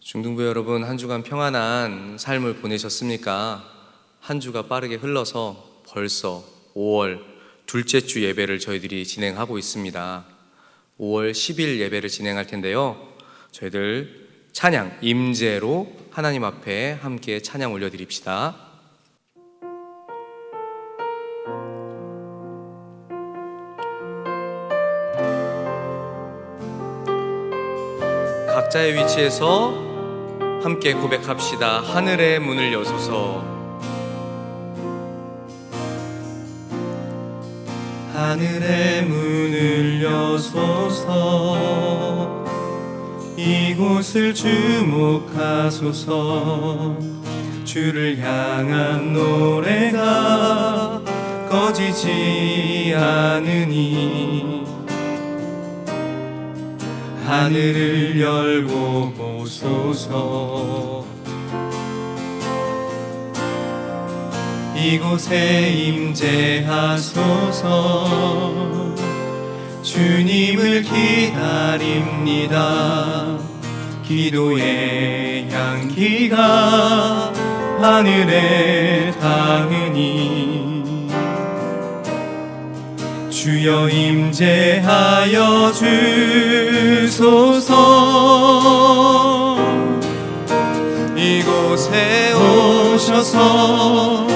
중등부 여러분, 한 주간 평안한 삶을 보내셨습니까? 한 주가 빠르게 흘러서 벌써 5월 둘째 주 예배를 저희들이 진행하고 있습니다. 5월 10일 예배를 진행할 텐데요, 저희들 찬양 임재로 하나님 앞에 함께 찬양 올려드립시다. 각자의 위치에서 함께 고백합시다. 하늘의 문을 여소서. 하늘의 문을 여소서. 이곳을 주목하소서. 주를 향한 노래가 꺼지지 않으니 하늘을 열고 보소서. 이곳에 임재하소서. 주님을 기다립니다. 기도의 향기가 하늘에 닿으니 주여 임재하여 주소서. 이곳에 오셔서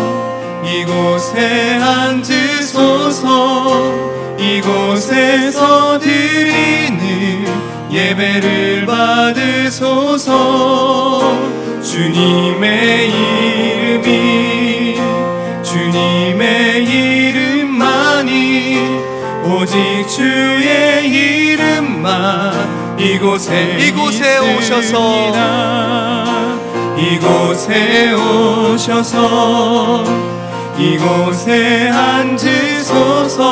이곳에 앉으소서. 이곳에서 드리는 예배를 받으소서. 주님의 이름이 주님의 이름만이 오직 주의 이름만 이곳에 오셔서 이곳에 오셔서 이곳에 앉으소서.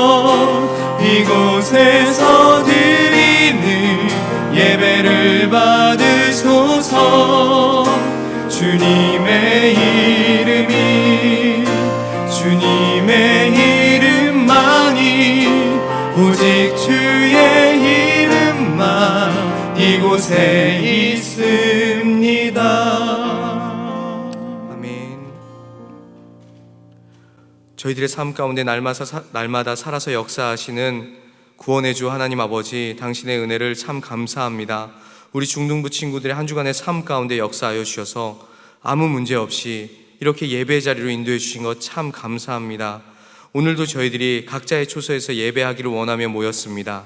이곳에서 드리는 예배를 받으소서. 주님의 이름이 주님의 이름만이 오직 주의 이름만 이곳에 있습니다. 아멘. 저희들의 삶 가운데 날마다 살아서 역사하시는 구원의 주 하나님 아버지, 당신의 은혜를 참 감사합니다. 우리 중등부 친구들의 한 주간의 삶 가운데 역사하여 주셔서 아무 문제 없이 이렇게 예배 자리로 인도해 주신 것 참 감사합니다. 오늘도 저희들이 각자의 초소에서 예배하기를 원하며 모였습니다.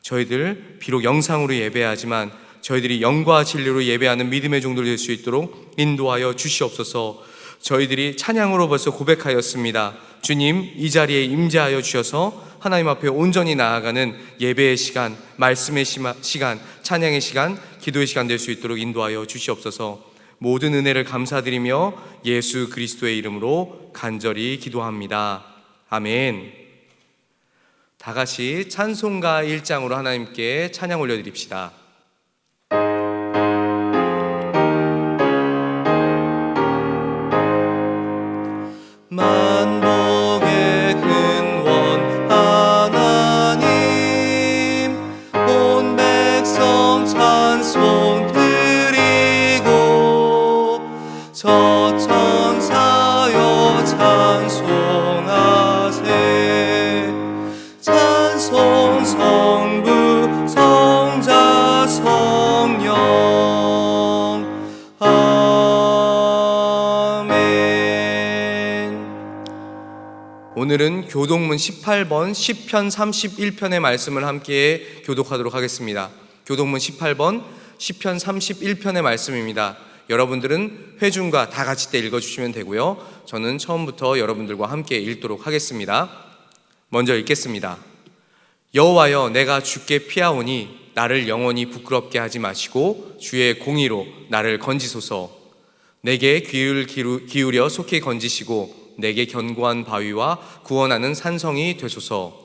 저희들 비록 영상으로 예배하지만 저희들이 영과 진리로 예배하는 믿음의 종들 될 수 있도록 인도하여 주시옵소서. 저희들이 찬양으로 벌써 고백하였습니다. 주님, 이 자리에 임재하여 주셔서 하나님 앞에 온전히 나아가는 예배의 시간, 말씀의 시간, 찬양의 시간, 기도의 시간 될 수 있도록 인도하여 주시옵소서. 모든 은혜를 감사드리며 예수 그리스도의 이름으로 간절히 기도합니다. 아멘. 다 같이 찬송가 1장으로 하나님께 찬양 올려드립시다. 만복의 근원 하나님, 온 백성 찬송 드리고 저천사여 찬송하세. 찬송 성부 성자 성령 아멘. 오늘은 교독문 18번 시편 31편의 말씀을 함께 교독하도록 하겠습니다. 교독문 18번 시편 31편의 말씀입니다. 여러분들은 회중과 다 같이 때 읽어주시면 되고요, 저는 처음부터 여러분들과 함께 읽도록 하겠습니다. 먼저 읽겠습니다. 여호와여, 내가 주께 피하오니 나를 영원히 부끄럽게 하지 마시고 주의 공의로 나를 건지소서. 내게 귀를 기울여 속히 건지시고 내게 견고한 바위와 구원하는 산성이 되소서.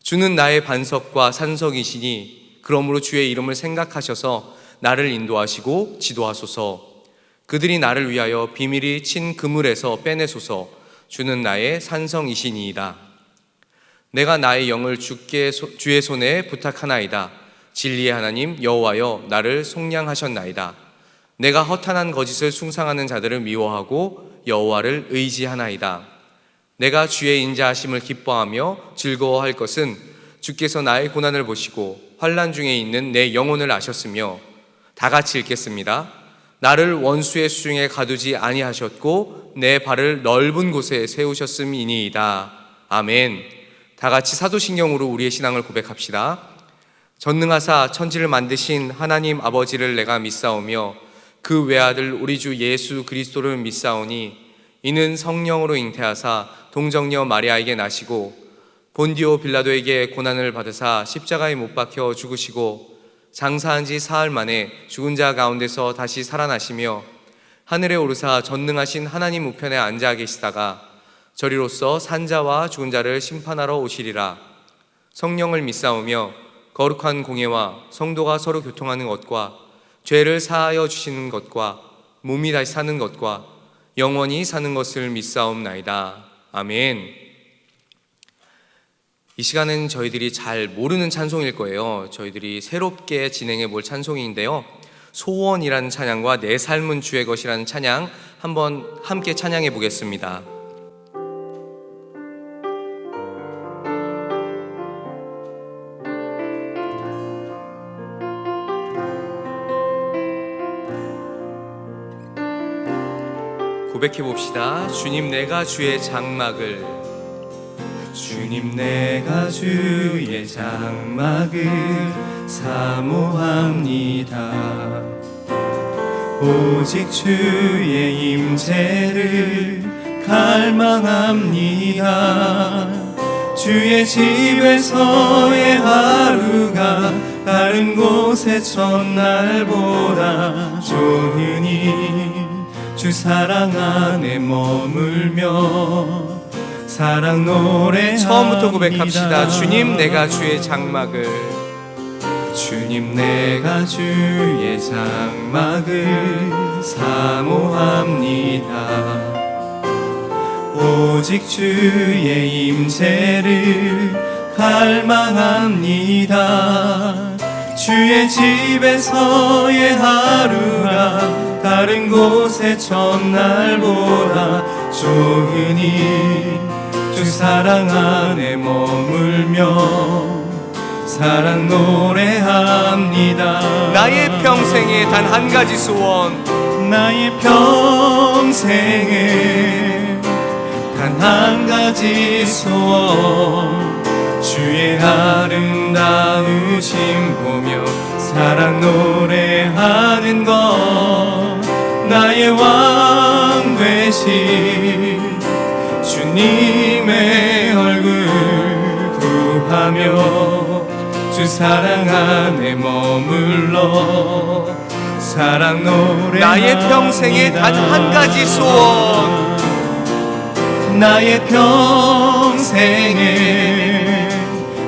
주는 나의 반석과 산성이시니 그러므로 주의 이름을 생각하셔서 나를 인도하시고 지도하소서. 그들이 나를 위하여 비밀이 친 그물에서 빼내소서. 주는 나의 산성이시니이다. 내가 나의 영을 주의 손에 부탁하나이다. 진리의 하나님 여호와여, 나를 속량하셨나이다. 내가 허탄한 거짓을 숭상하는 자들을 미워하고 여호와를 의지하나이다. 내가 주의 인자하심을 기뻐하며 즐거워할 것은 주께서 나의 고난을 보시고 환난 중에 있는 내 영혼을 아셨으며, 다 같이 읽겠습니다. 나를 원수의 수중에 가두지 아니하셨고 내 발을 넓은 곳에 세우셨음이니이다. 아멘. 다 같이 사도신경으로 우리의 신앙을 고백합시다. 전능하사 천지를 만드신 하나님 아버지를 내가 믿사오며 그 외아들 우리 주 예수 그리스도를 믿사오니, 이는 성령으로 잉태하사 동정녀 마리아에게 나시고 본디오 빌라도에게 고난을 받으사 십자가에 못 박혀 죽으시고 장사한 지 사흘 만에 죽은 자 가운데서 다시 살아나시며 하늘에 오르사 전능하신 하나님 우편에 앉아 계시다가 저리로서 산자와 죽은 자를 심판하러 오시리라. 성령을 믿사오며 거룩한 공예와 성도가 서로 교통하는 것과 죄를 사하여 주시는 것과 몸이 다시 사는 것과 영원히 사는 것을 믿사옵나이다. 아멘. 이 시간은 저희들이 잘 모르는 찬송일 거예요. 저희들이 새롭게 진행해 볼 찬송인데요, 소원이라는 찬양과 내 삶은 주의 것이라는 찬양 한번 함께 찬양해 보겠습니다. 고백해 봅시다. 주님, 내가 주의 장막을, 주님, 내가 주의 장막을 사모합니다. 오직 주의 임재를 갈망합니다. 주의 집에서의 하루가 다른 곳의 첫날보다 좋으니 주 사랑 안에 머물며 사랑 노래합니다. 처음부터 고백합시다. 주님, 내가 주의 장막을, 주님, 내가 주의 장막을 사모합니다. 오직 주의 임재를 갈망합니다. 주의 집에서의 하루가 다른 곳의 첫날보다 좋으니 주 사랑 안에 머물며 사랑 노래합니다. 나의 평생에 단 한 가지 소원, 나의 평생에 단 한 가지 소원, 주의 아름다우심 보며 사랑 노래하는 것, 나의 왕 되신 주님의 얼굴 구하며 주 사랑 안에 머물러 사랑 노래합니다. 나의 평생에 단 한 가지 소원, 나의 평생에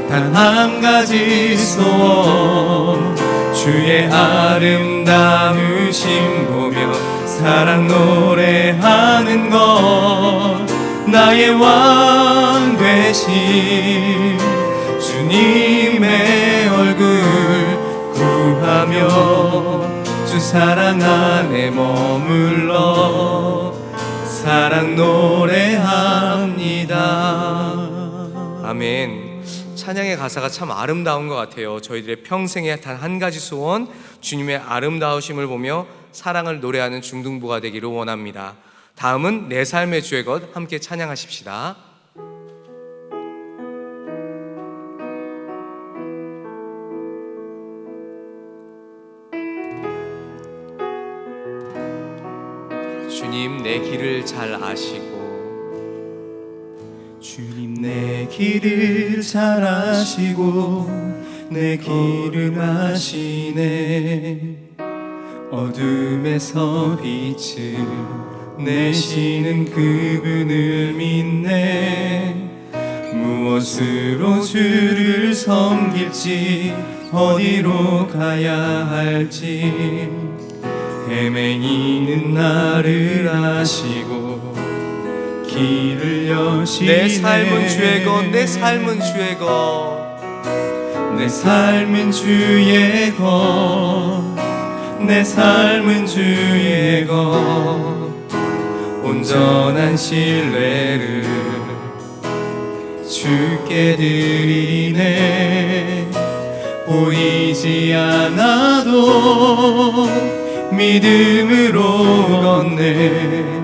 단 한 가지 소원, 주의 아름다우심 보며 사랑 노래하는 것, 나의 왕 되신 주님의 얼굴 구하며 주 사랑 안에 머물러 사랑 노래합니다. 아멘. 찬양의 가사가 참 아름다운 것 같아요. 저희들의 평생에 단 한 가지 소원, 주님의 아름다우심을 보며 사랑을 노래하는 중등부가 되기를 원합니다. 다음은 내 삶의 주의 것 함께 찬양하십시다. 주님, 내 길을 잘 아시고, 주님, 내 길을 잘 아시고 내 길을 아시네. 어둠에서 빛을 내시는 그분을 믿네. 무엇으로 주를 섬길지 어디로 가야 할지 헤매이는 나를 아시고 길을 여시네. 내 삶은 주의 것, 내 삶은 주의 것, 내 삶은 주의 것, 내 삶은 주의 것 온전한 신뢰를 주께 드리네. 보이지 않아도 믿음으로 걷네.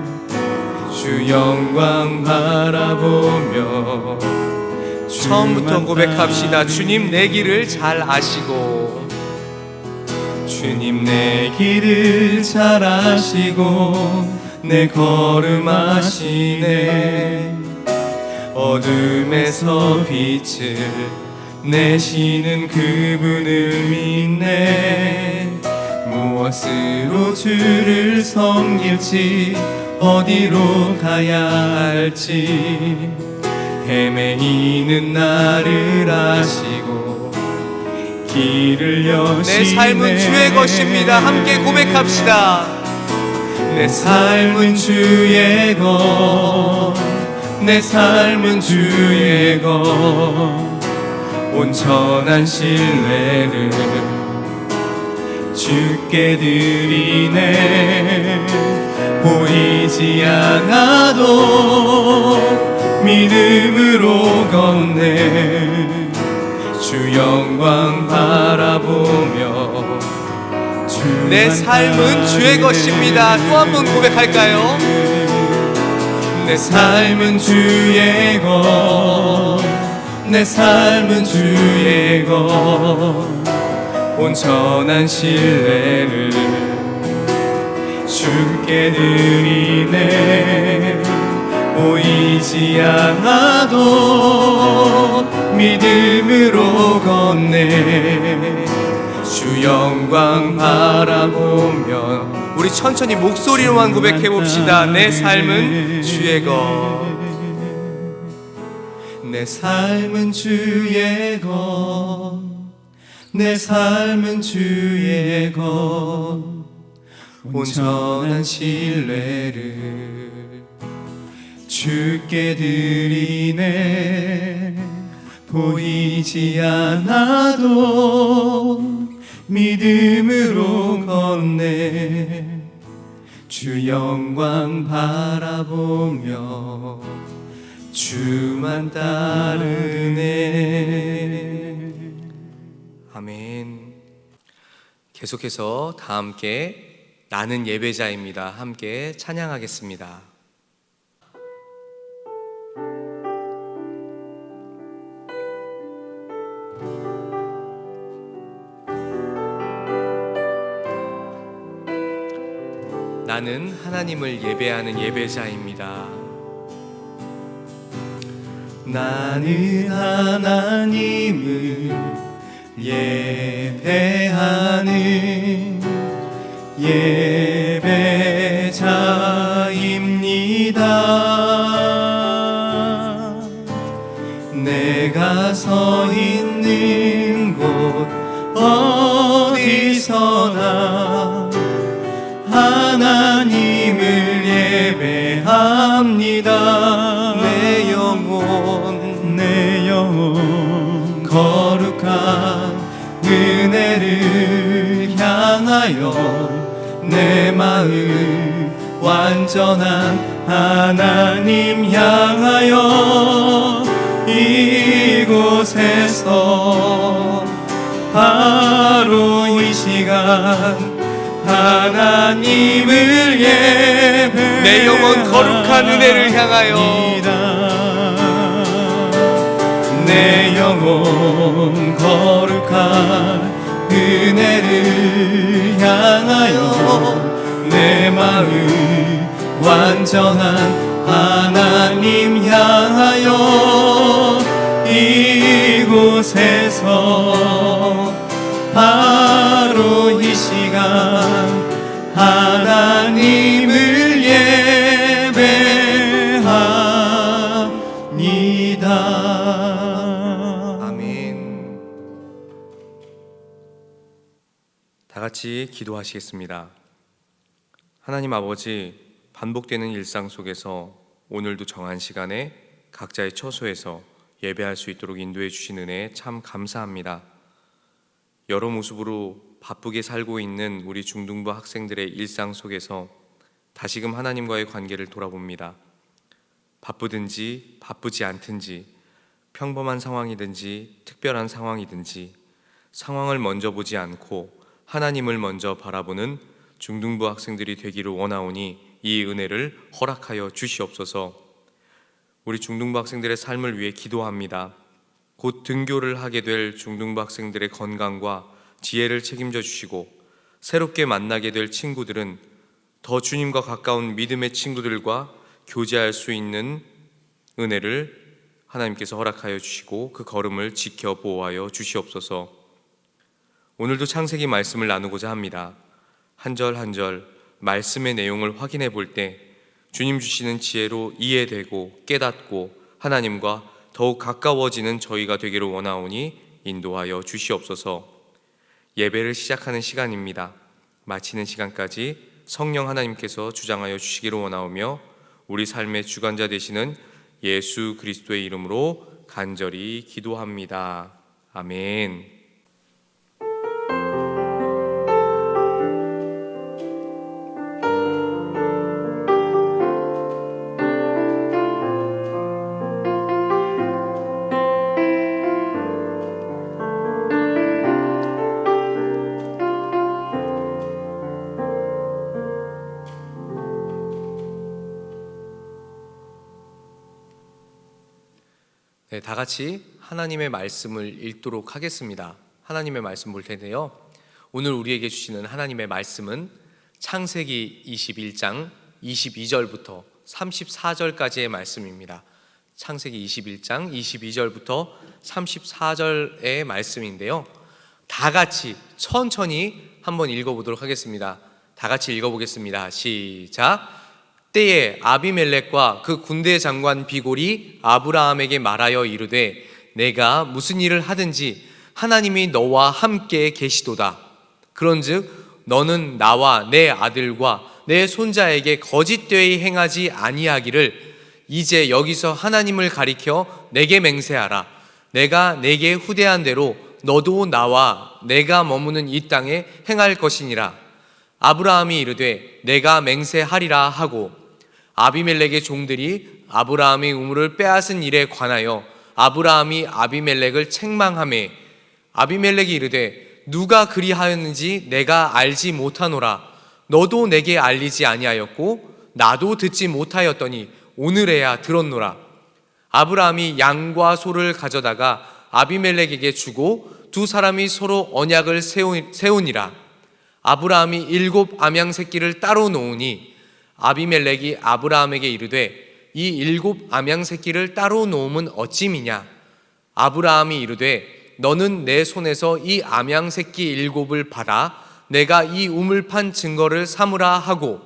주 영광 바라보며 처음부터 고백합시다. 주님 내 길을 잘 아시고, 주님 내 길을 잘 아시고 내 걸음 아시네. 어둠에서 빛을 내시는 그분을 믿네. 무엇으로 주를 섬길지 어디로 가야 할지 헤매이는 나를 아시고 길을 여시네. 내 삶은 주의 것입니다. 함께 고백합시다. 내 삶은 주의 것, 내 삶은 주의 것 온전한 신뢰를 주께 드리네. 보이지 않아도 믿음으로 걷네. 주 영광 바라보며 내 삶은 주의 것입니다. 또 한 번 고백할까요? 내 삶은 주의 것, 내 삶은 주의 것 온전한 신뢰를 주께 드리네. 보이지 않아도 믿음으로 걷네. 주 영광 바라보며 우리 천천히 목소리로만 고백해 봅시다. 내 삶은 주의 것. 내 삶은 주의 것, 내 삶은 주의 것 온전한 신뢰를 주께 드리네. 보이지 않아도 믿음으로 걷네. 주 영광 바라보며 주만 따르네. 아멘. 계속해서 다 함께 나는 예배자입니다. 함께 찬양하겠습니다. 나는 하나님을 예배하는 예배자입니다. 나는 하나님을 예배하는 예배자입니다. 내가 서 있는 곳 어디서나 하나님을 예배합니다. 내 영혼 거룩한 은혜를 향하여 내 마음 완전한 하나님 향하여 이곳에서 바로 이 시간 하나님을 예배 내 영혼 거룩한 은혜를 향하여 내 영혼 거룩한 은혜를 향하여 내 마음 완전한 하나님 향하여 이곳에서 바로 이 시간 하나님을 예배합니다. 아멘. 다 같이 기도하시겠습니다. 하나님 아버지, 반복되는 일상 속에서 오늘도 정한 시간에 각자의 처소에서 예배할 수 있도록 인도해 주신 은혜에 참 감사합니다. 여러 모습으로 바쁘게 살고 있는 우리 중등부 학생들의 일상 속에서 다시금 하나님과의 관계를 돌아봅니다. 바쁘든지 바쁘지 않든지, 평범한 상황이든지 특별한 상황이든지 상황을 먼저 보지 않고 하나님을 먼저 바라보는 중등부 학생들이 되기를 원하오니 이 은혜를 허락하여 주시옵소서. 우리 중등부 학생들의 삶을 위해 기도합니다. 곧 등교를 하게 될 중등부 학생들의 건강과 지혜를 책임져 주시고, 새롭게 만나게 될 친구들은 더 주님과 가까운 믿음의 친구들과 교제할 수 있는 은혜를 하나님께서 허락하여 주시고 그 걸음을 지켜 보호하여 주시옵소서. 오늘도 창세기 말씀을 나누고자 합니다. 한 절 한 절 말씀의 내용을 확인해 볼 때 주님 주시는 지혜로 이해되고 깨닫고 하나님과 더욱 가까워지는 저희가 되기를 원하오니 인도하여 주시옵소서. 예배를 시작하는 시간입니다. 마치는 시간까지 성령 하나님께서 주장하여 주시기를 원하오며 우리 삶의 주관자 되시는 예수 그리스도의 이름으로 간절히 기도합니다. 아멘. 네, 다 같이 하나님의 말씀을 읽도록 하겠습니다. 하나님의 말씀 볼 텐데요. 오늘 우리에게 주시는 하나님의 말씀은 창세기 21장 22절부터 34절까지의 말씀입니다. 창세기 21장 22절부터 34절의 말씀인데요. 다 같이 천천히 한번 읽어보도록 하겠습니다. 다 같이 읽어보겠습니다. 시작. 때에 아비멜렉과 그 군대 장관 비골이 아브라함에게 말하여 이르되 내가 무슨 일을 하든지 하나님이 너와 함께 계시도다. 그런즉 너는 나와 내 아들과 내 손자에게 거짓되이 행하지 아니하기를 이제 여기서 하나님을 가리켜 내게 맹세하라. 내가 내게 후대한 대로 너도 나와 내가 머무는 이 땅에 행할 것이니라. 아브라함이 이르되 내가 맹세하리라 하고 아비멜렉의 종들이 아브라함의 우물을 빼앗은 일에 관하여 아브라함이 아비멜렉을 책망하매 아비멜렉이 이르되 누가 그리하였는지 내가 알지 못하노라. 너도 내게 알리지 아니하였고 나도 듣지 못하였더니 오늘에야 들었노라. 아브라함이 양과 소를 가져다가 아비멜렉에게 주고 두 사람이 서로 언약을 세우니라. 아브라함이 7 암양 새끼를 따로 놓으니 아비멜렉이 아브라함에게 이르되 이 7 암양 새끼를 따로 놓음은 어찌미냐. 아브라함이 이르되 너는 내 손에서 이 암양 새끼 7을 받아 내가 이 우물판 증거를 삼으라 하고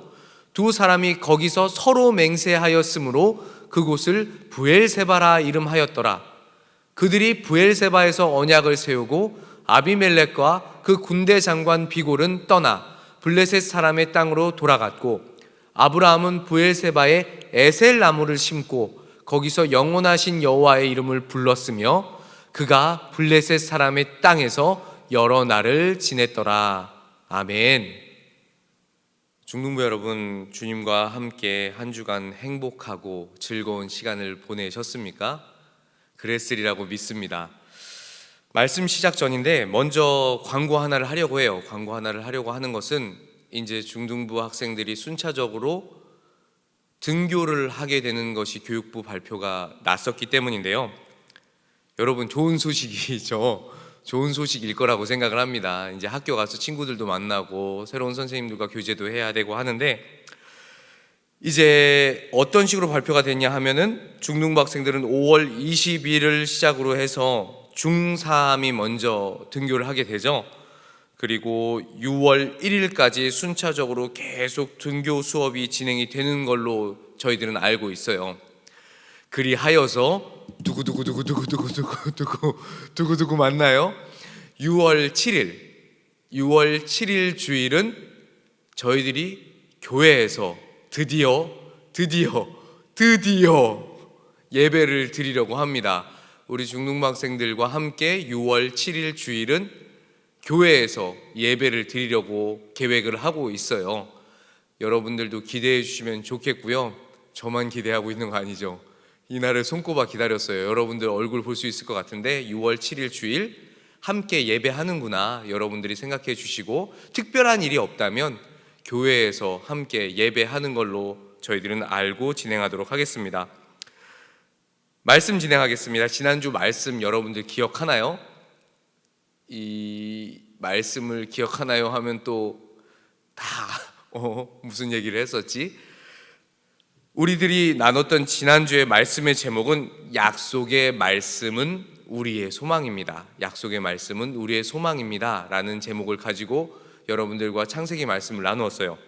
두 사람이 거기서 서로 맹세하였으므로 그곳을 브엘세바라 이름하였더라. 그들이 브엘세바에서 언약을 세우고 아비멜렉과 그 군대 장관 비골은 떠나 블레셋 사람의 땅으로 돌아갔고 아브라함은 브엘세바에 에셀 나무를 심고 거기서 영원하신 여호와의 이름을 불렀으며 그가 블레셋 사람의 땅에서 여러 날을 지냈더라. 아멘. 중등부 여러분, 주님과 함께 한 주간 행복하고 즐거운 시간을 보내셨습니까? 그랬으리라고 믿습니다. 말씀 시작 전인데 먼저 광고 하나를 하려고 해요. 광고 하나를 하려고 하는 것은 이제 중등부 학생들이 순차적으로 등교를 하게 되는 것이 교육부 발표가 났었기 때문인데요. 여러분, 좋은 소식이죠. 좋은 소식일 거라고 생각을 합니다. 이제 학교 가서 친구들도 만나고 새로운 선생님들과 교제도 해야 되고 하는데 이제 어떤 식으로 발표가 됐냐 하면은 중등부 학생들은 5월 20일을 시작으로 해서 중3이 먼저 등교를 하게 되죠. 그리고 6월 1일까지 순차적으로 계속 등교 수업이 진행이 되는 걸로 저희들은 알고 있어요. 그리하여서 두구두구 맞나요? 6월 7일 주일은 저희들이 교회에서 드디어 예배를 드리려고 합니다. 우리 중등부 학생들과 함께 6월 7일 주일은 교회에서 예배를 드리려고 계획을 하고 있어요. 여러분들도 기대해 주시면 좋겠고요. 저만 기대하고 있는 거 아니죠? 이날을 손꼽아 기다렸어요. 여러분들 얼굴 볼 수 있을 것 같은데 6월 7일 주일 함께 예배하는구나 여러분들이 생각해 주시고, 특별한 일이 없다면 교회에서 함께 예배하는 걸로 저희들은 알고 진행하도록 하겠습니다. 말씀 진행하겠습니다. 지난주 말씀 여러분들 기억하나요? 이 말씀을 기억하나요 하면 또 다 무슨 얘기를 했었지? 우리들이 나눴던 지난주의 말씀의 제목은 약속의 말씀은 우리의 소망입니다. 약속의 말씀은 우리의 소망입니다 라는 제목을 가지고 여러분들과 창세기 말씀을 나누었어요.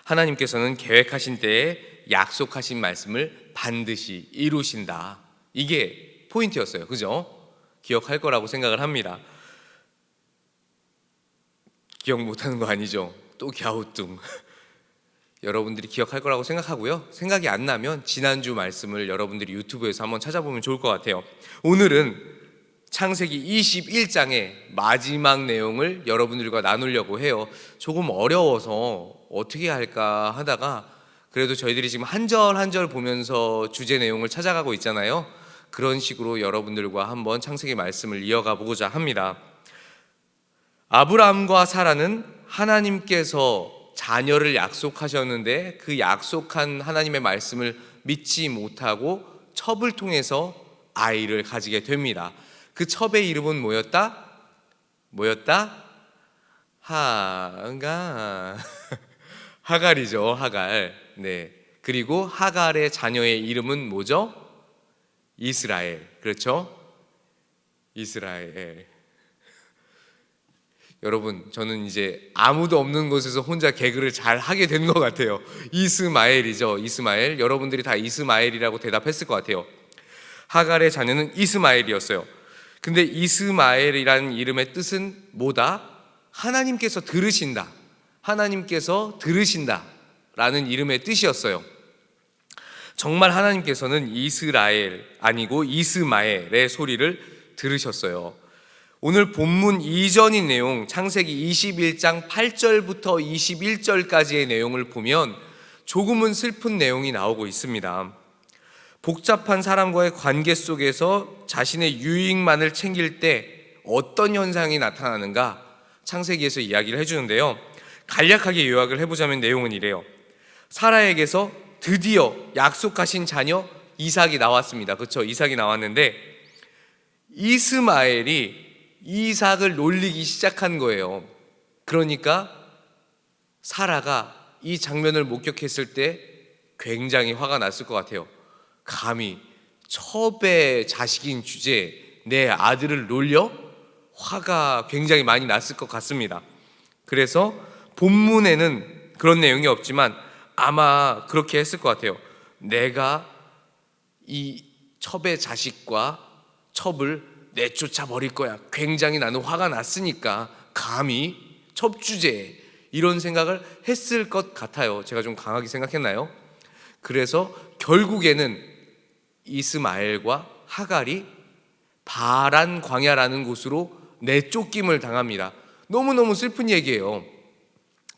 하나님께서는 계획하신 때에 약속하신 말씀을 반드시 이루신다. 이게 포인트였어요. 그죠? 기억할 거라고 생각을 합니다. 기억 못하는 거 아니죠? 또 갸우뚱. 여러분들이 기억할 거라고 생각하고요. 생각이 안 나면 지난주 말씀을 여러분들이 유튜브에서 한번 찾아보면 좋을 것 같아요. 오늘은 창세기 21장의 마지막 내용을 여러분들과 나누려고 해요. 조금 어려워서 어떻게 할까 하다가 그래도 저희들이 지금 한 절 한 절 보면서 주제 내용을 찾아가고 있잖아요. 그런 식으로 여러분들과 한번 창세기 말씀을 이어가 보고자 합니다. 아브라함과 사라는 하나님께서 자녀를 약속하셨는데 그 약속한 하나님의 말씀을 믿지 못하고 첩을 통해서 아이를 가지게 됩니다. 그 첩의 이름은 뭐였다? 하갈이죠. 하갈. 네. 그리고 하갈의 자녀의 이름은 뭐죠? 이스라엘. 그렇죠? 이스라엘. 여러분, 저는 이제 아무도 없는 곳에서 혼자 개그를 잘 하게 된 것 같아요. 이스마엘이죠. 이스마엘. 여러분들이 다 이스마엘이라고 대답했을 것 같아요. 하갈의 자녀는 이스마엘이었어요. 근데 이스마엘이라는 이름의 뜻은 뭐다? 하나님께서 들으신다. 하나님께서 들으신다 라는 이름의 뜻이었어요. 정말 하나님께서는 이스라엘 아니고 이스마엘의 소리를 들으셨어요. 오늘 본문 이전인 내용 창세기 21장 8절부터 21절까지의 내용을 보면 조금은 슬픈 내용이 나오고 있습니다. 복잡한 사람과의 관계 속에서 자신의 유익만을 챙길 때 어떤 현상이 나타나는가 창세기에서 이야기를 해주는데요. 간략하게 요약을 해보자면 내용은 이래요. 사라에게서 드디어 약속하신 자녀 이삭이 나왔습니다. 그렇죠? 이삭이 나왔는데 이스마엘이 이삭을 놀리기 시작한 거예요. 그러니까 사라가 이 장면을 목격했을 때 굉장히 화가 났을 것 같아요. 감히 첩의 자식인 주제에 내 아들을 놀려? 화가 굉장히 많이 났을 것 같습니다. 그래서 본문에는 그런 내용이 없지만 아마 그렇게 했을 것 같아요. 내가 이 첩의 자식과 첩을 내쫓아 버릴 거야. 굉장히 나는 화가 났으니까 감히 첩주제에 이런 생각을 했을 것 같아요. 제가 좀 강하게 생각했나요? 그래서 결국에는 이스마엘과 하갈이 바란 광야라는 곳으로 내쫓김을 당합니다. 너무너무 슬픈 얘기예요.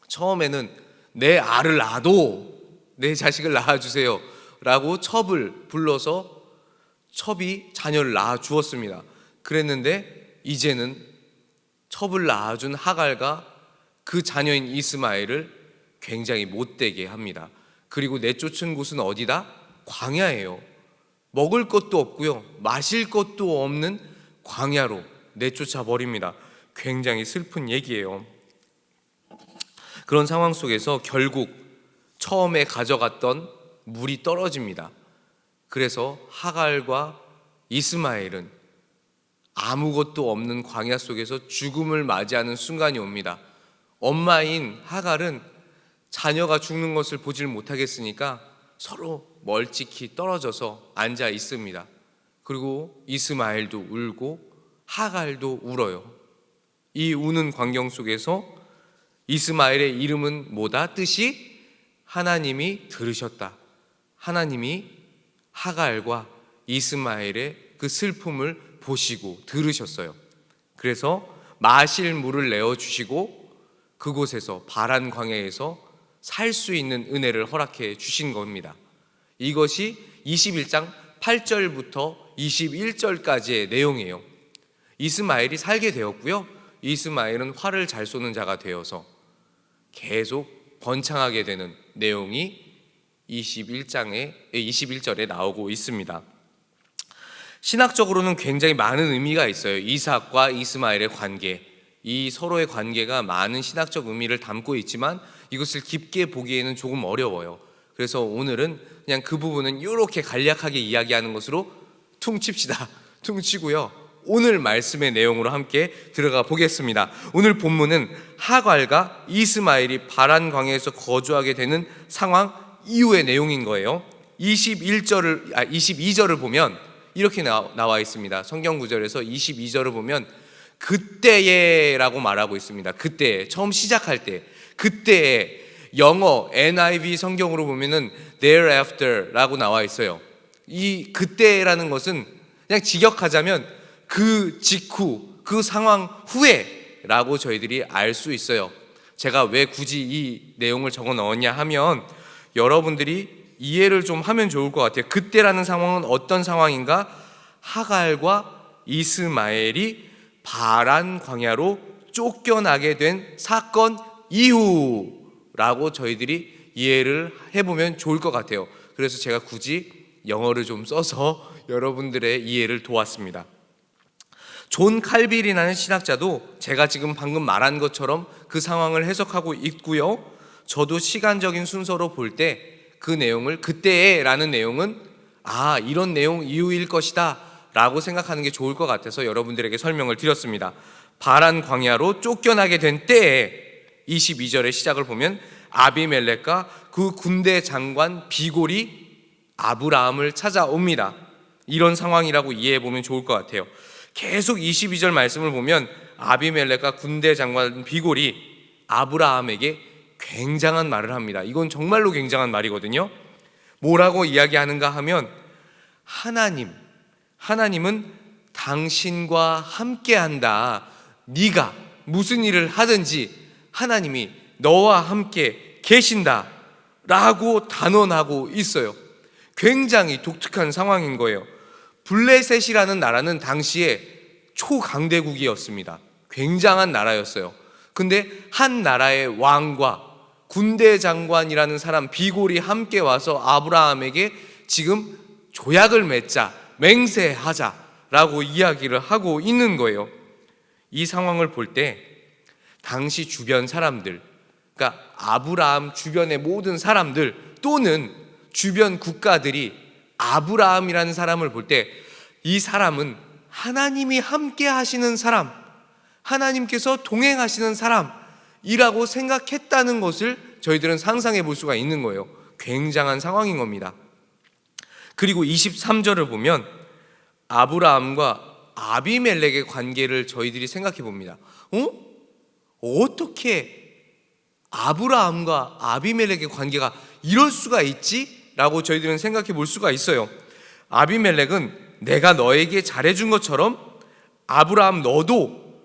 처음에는 내 알을 낳아도 내 자식을 낳아주세요 라고 첩을 불러서 첩이 자녀를 낳아 주었습니다. 그랬는데 이제는 첩을 낳아준 하갈과 그 자녀인 이스마엘을 굉장히 못되게 합니다. 그리고 내쫓은 곳은 어디다? 광야예요. 먹을 것도 없고요, 마실 것도 없는 광야로 내쫓아 버립니다. 굉장히 슬픈 얘기예요. 그런 상황 속에서 결국 처음에 가져갔던 물이 떨어집니다. 그래서 하갈과 이스마엘은 아무것도 없는 광야 속에서 죽음을 맞이하는 순간이 옵니다. 엄마인 하갈은 자녀가 죽는 것을 보질 못하겠으니까 서로 멀찍이 떨어져서 앉아 있습니다. 그리고 이스마엘도 울고 하갈도 울어요. 이 우는 광경 속에서 이스마엘의 이름은 뭐다? 뜻이 하나님이 들으셨다. 하나님이 하갈과 이스마엘의 그 슬픔을 보시고 들으셨어요. 그래서 마실 물을 내어 주시고 그곳에서 바란 광야에서 살 수 있는 은혜를 허락해 주신 겁니다. 이것이 21장 8절부터 21절까지의 내용이에요. 이스마엘이 살게 되었고요. 이스마엘은 활을 잘 쏘는 자가 되어서 계속 번창하게 되는 내용이 21절에 나오고 있습니다. 신학적으로는 굉장히 많은 의미가 있어요. 이삭과 이스마엘의 관계, 이 서로의 관계가 많은 신학적 의미를 담고 있지만 이것을 깊게 보기에는 조금 어려워요. 그래서 오늘은 그냥 그 부분은 이렇게 간략하게 이야기하는 것으로 퉁칩시다. 퉁치고요. 오늘 말씀의 내용으로 함께 들어가 보겠습니다. 오늘 본문은 하갈과 이스마엘이 바란 광야에서 거주하게 되는 상황 이후의 내용인 거예요. 22절을 보면 이렇게 나와 있습니다. 성경 구절에서 22절을 보면 그때에 라고 말하고 있습니다. 그때에, 처음 시작할 때, 그때에. 영어 NIV 성경으로 보면은 thereafter 라고 나와 있어요. 이 그때라는 것은 그냥 직역하자면 그 직후, 그 상황 후에 라고 저희들이 알 수 있어요. 제가 왜 굳이 이 내용을 적어 넣었냐 하면 여러분들이 이해를 좀 하면 좋을 것 같아요. 그때라는 상황은 어떤 상황인가? 하갈과 이스마엘이 바란 광야로 쫓겨나게 된 사건 이후라고 저희들이 이해를 해보면 좋을 것 같아요. 그래서 제가 굳이 영어를 좀 써서 여러분들의 이해를 도왔습니다. 존 칼빌이라는 신학자도 제가 지금 방금 말한 것처럼 그 상황을 해석하고 있고요. 저도 시간적인 순서로 볼 때 그 내용을 그때라는 내용은 이런 내용 이유일 것이다 라고 생각하는 게 좋을 것 같아서 여러분들에게 설명을 드렸습니다. 바란 광야로 쫓겨나게 된 때에 22절의 시작을 보면 아비멜렉과 그 군대 장관 비골이 아브라함을 찾아옵니다. 이런 상황이라고 이해해보면 좋을 것 같아요. 계속 22절 말씀을 보면 아비멜렉과 군대 장관 비골이 아브라함에게 굉장한 말을 합니다. 이건 정말로 굉장한 말이거든요. 뭐라고 이야기하는가 하면 하나님은 당신과 함께한다. 네가 무슨 일을 하든지 하나님이 너와 함께 계신다 라고 단언하고 있어요. 굉장히 독특한 상황인 거예요. 블레셋이라는 나라는 당시에 초강대국이었습니다. 굉장한 나라였어요. 근데 한 나라의 왕과 군대 장관이라는 사람 비골이 함께 와서 아브라함에게 지금 조약을 맺자, 맹세하자라고 이야기를 하고 있는 거예요. 이 상황을 볼 때 당시 주변 사람들, 그러니까 아브라함 주변의 모든 사람들 또는 주변 국가들이 아브라함이라는 사람을 볼 때 이 사람은 하나님이 함께 하시는 사람, 하나님께서 동행하시는 사람이라고 생각했다는 것을 저희들은 상상해 볼 수가 있는 거예요. 굉장한 상황인 겁니다. 그리고 23절을 보면 아브라함과 아비멜렉의 관계를 저희들이 생각해 봅니다. 어떻게 아브라함과 아비멜렉의 관계가 이럴 수가 있지? 라고 저희들은 생각해 볼 수가 있어요. 아비멜렉은 내가 너에게 잘해준 것처럼 아브라함 너도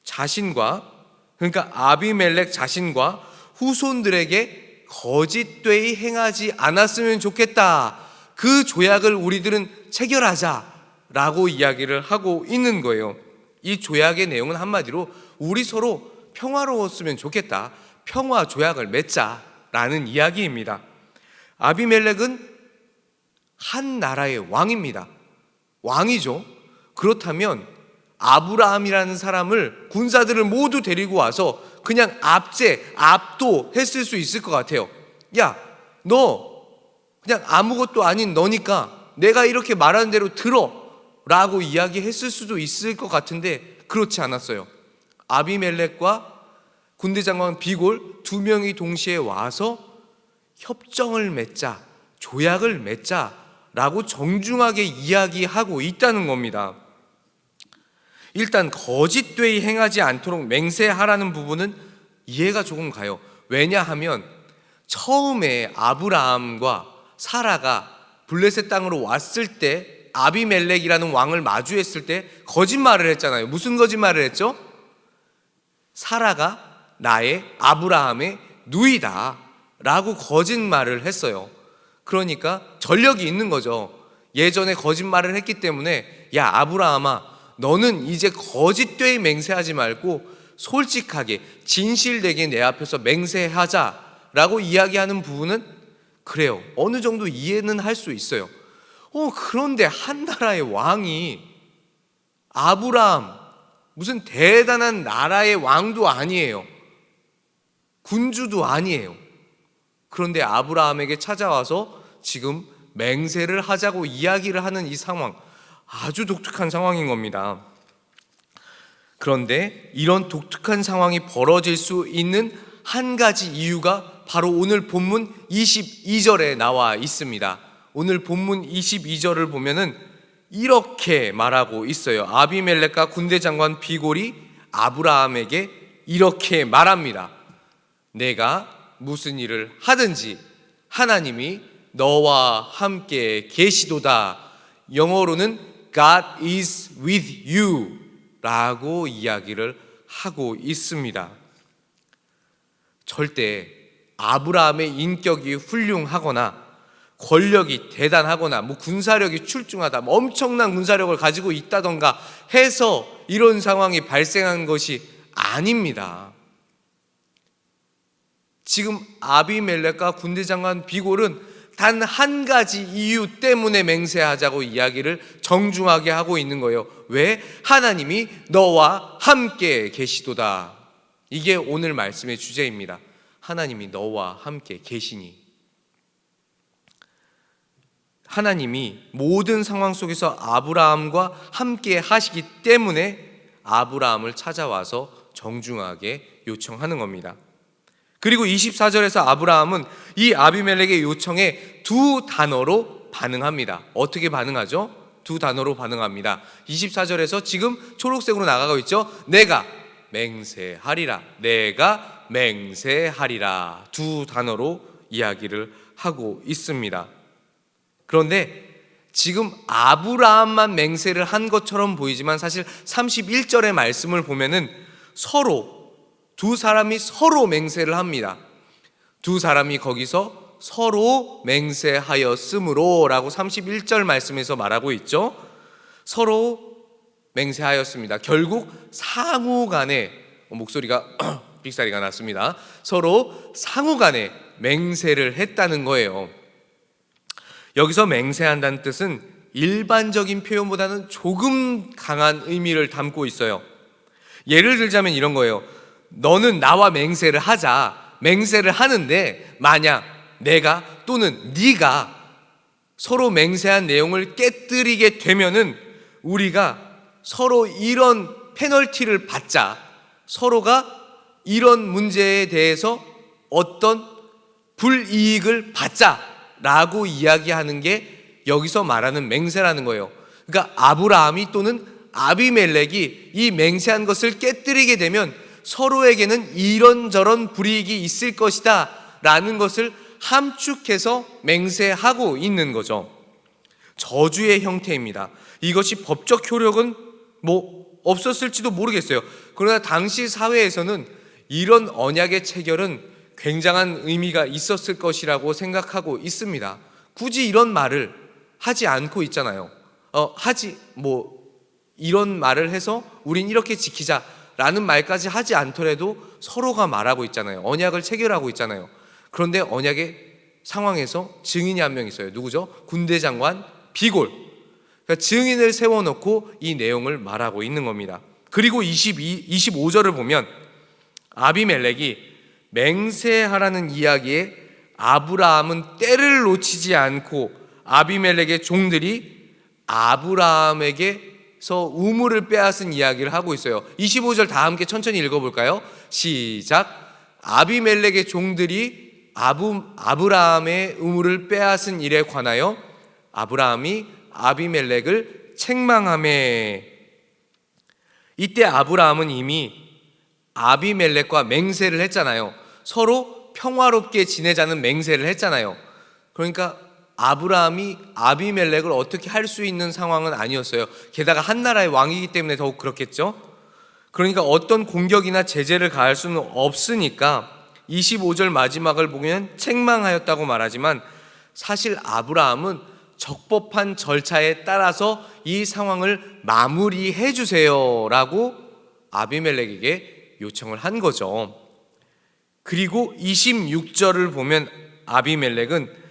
자신과, 그러니까 아비멜렉 자신과 후손들에게 거짓되이 행하지 않았으면 좋겠다. 그 조약을 우리들은 체결하자 라고 이야기를 하고 있는 거예요. 이 조약의 내용은 한마디로 우리 서로 평화로웠으면 좋겠다, 평화 조약을 맺자라는 이야기입니다. 아비멜렉은 한 나라의 왕입니다. 왕이죠. 그렇다면 아브라함이라는 사람을, 군사들을 모두 데리고 와서 그냥 압도했을 수 있을 것 같아요. 야, 너 그냥 아무것도 아닌 너니까 내가 이렇게 말하는 대로 들어 라고 이야기했을 수도 있을 것 같은데 그렇지 않았어요. 아비멜렉과 군대 장관 비골 두 명이 동시에 와서 협정을 맺자, 조약을 맺자 라고 정중하게 이야기하고 있다는 겁니다. 일단 거짓되이 행하지 않도록 맹세하라는 부분은 이해가 조금 가요. 왜냐하면 처음에 아브라함과 사라가 블레셋 땅으로 왔을 때 아비멜렉이라는 왕을 마주했을 때 거짓말을 했잖아요. 무슨 거짓말을 했죠? 사라가 나의 아브라함의 누이다 라고 거짓말을 했어요. 그러니까 전력이 있는 거죠. 예전에 거짓말을 했기 때문에 야 아브라함아, 너는 이제 거짓되이 맹세하지 말고 솔직하게 진실되게 내 앞에서 맹세하자라고 이야기하는 부분은 그래요, 어느 정도 이해는 할 수 있어요. 그런데 한 나라의 왕이, 아브라함 무슨 대단한 나라의 왕도 아니에요. 군주도 아니에요. 그런데 아브라함에게 찾아와서 지금 맹세를 하자고 이야기를 하는 이 상황, 아주 독특한 상황인 겁니다. 그런데 이런 독특한 상황이 벌어질 수 있는 한 가지 이유가 바로 오늘 본문 22절에 나와 있습니다. 오늘 본문 22절을 보면은 이렇게 말하고 있어요. 아비멜렉과 군대 장관 비골이 아브라함에게 이렇게 말합니다. 내가 무슨 일을 하든지 하나님이 너와 함께 계시도다. 영어로는 God is with you 라고 이야기를 하고 있습니다. 절대 아브라함의 인격이 훌륭하거나 권력이 대단하거나 군사력이 출중하다, 엄청난 군사력을 가지고 있다던가 해서 이런 상황이 발생한 것이 아닙니다. 지금 아비멜렉과 군대 장관 비골은 단 한 가지 이유 때문에 맹세하자고 이야기를 정중하게 하고 있는 거예요. 왜? 하나님이 너와 함께 계시도다. 이게 오늘 말씀의 주제입니다. 하나님이 너와 함께 계시니. 하나님이 모든 상황 속에서 아브라함과 함께 하시기 때문에 아브라함을 찾아와서 정중하게 요청하는 겁니다. 그리고 24절에서 아브라함은 이 아비멜렉의 요청에 두 단어로 반응합니다. 어떻게 반응하죠? 두 단어로 반응합니다. 24절에서 지금 초록색으로 나가고 있죠? 내가 맹세하리라. 내가 맹세하리라. 두 단어로 이야기를 하고 있습니다. 그런데 지금 아브라함만 맹세를 한 것처럼 보이지만 사실 31절의 말씀을 보면은 두 사람이 서로 맹세를 합니다. 두 사람이 거기서 서로 맹세하였으므로 라고 31절 말씀에서 말하고 있죠. 서로 맹세하였습니다. 결국 상호간에, 목소리가 삑사리가 났습니다. 서로 상호간에 맹세를 했다는 거예요. 여기서 맹세한다는 뜻은 일반적인 표현보다는 조금 강한 의미를 담고 있어요. 예를 들자면 이런 거예요. 너는 나와 맹세를 하자. 맹세를 하는데 만약 내가 또는 네가 서로 맹세한 내용을 깨뜨리게 되면은 우리가 서로 이런 페널티를 받자. 서로가 이런 문제에 대해서 어떤 불이익을 받자라고 이야기하는 게 여기서 말하는 맹세라는 거예요. 그러니까 아브라함이 또는 아비멜렉이 이 맹세한 것을 깨뜨리게 되면 서로에게는 이런저런 불이익이 있을 것이다 라는 것을 함축해서 맹세하고 있는 거죠. 저주의 형태입니다. 이것이 법적 효력은 없었을지도 모르겠어요. 그러나 당시 사회에서는 이런 언약의 체결은 굉장한 의미가 있었을 것이라고 생각하고 있습니다. 굳이 이런 말을 하지 않고 있잖아요. 이런 말을 해서 우린 이렇게 지키자라는 말까지 하지 않더라도 서로가 말하고 있잖아요. 언약을 체결하고 있잖아요. 그런데 언약의 상황에서 증인이 한 명 있어요. 누구죠? 군대 장관 비골. 그러니까 증인을 세워놓고 이 내용을 말하고 있는 겁니다. 그리고 25절을 보면 아비멜렉이 맹세하라는 이야기에 아브라함은 때를 놓치지 않고 아비멜렉의 종들이 아브라함에게서 우물을 빼앗은 이야기를 하고 있어요. 25절 다 함께 천천히 읽어볼까요? 시작. 아비멜렉의 종들이 아브라함의 우물을 빼앗은 일에 관하여 아브라함이 아비멜렉을 책망하매. 이때 아브라함은 이미 아비멜렉과 맹세를 했잖아요. 서로 평화롭게 지내자는 맹세를 했잖아요. 그러니까 아브라함이 아비멜렉을 어떻게 할 수 있는 상황은 아니었어요. 게다가 한 나라의 왕이기 때문에 더욱 그렇겠죠. 그러니까 어떤 공격이나 제재를 가할 수는 없으니까 25절 마지막을 보면 책망하였다고 말하지만 사실 아브라함은 적법한 절차에 따라서 이 상황을 마무리해 주세요라고 아비멜렉에게 요청을 한 거죠. 그리고 26절을 보면 아비멜렉은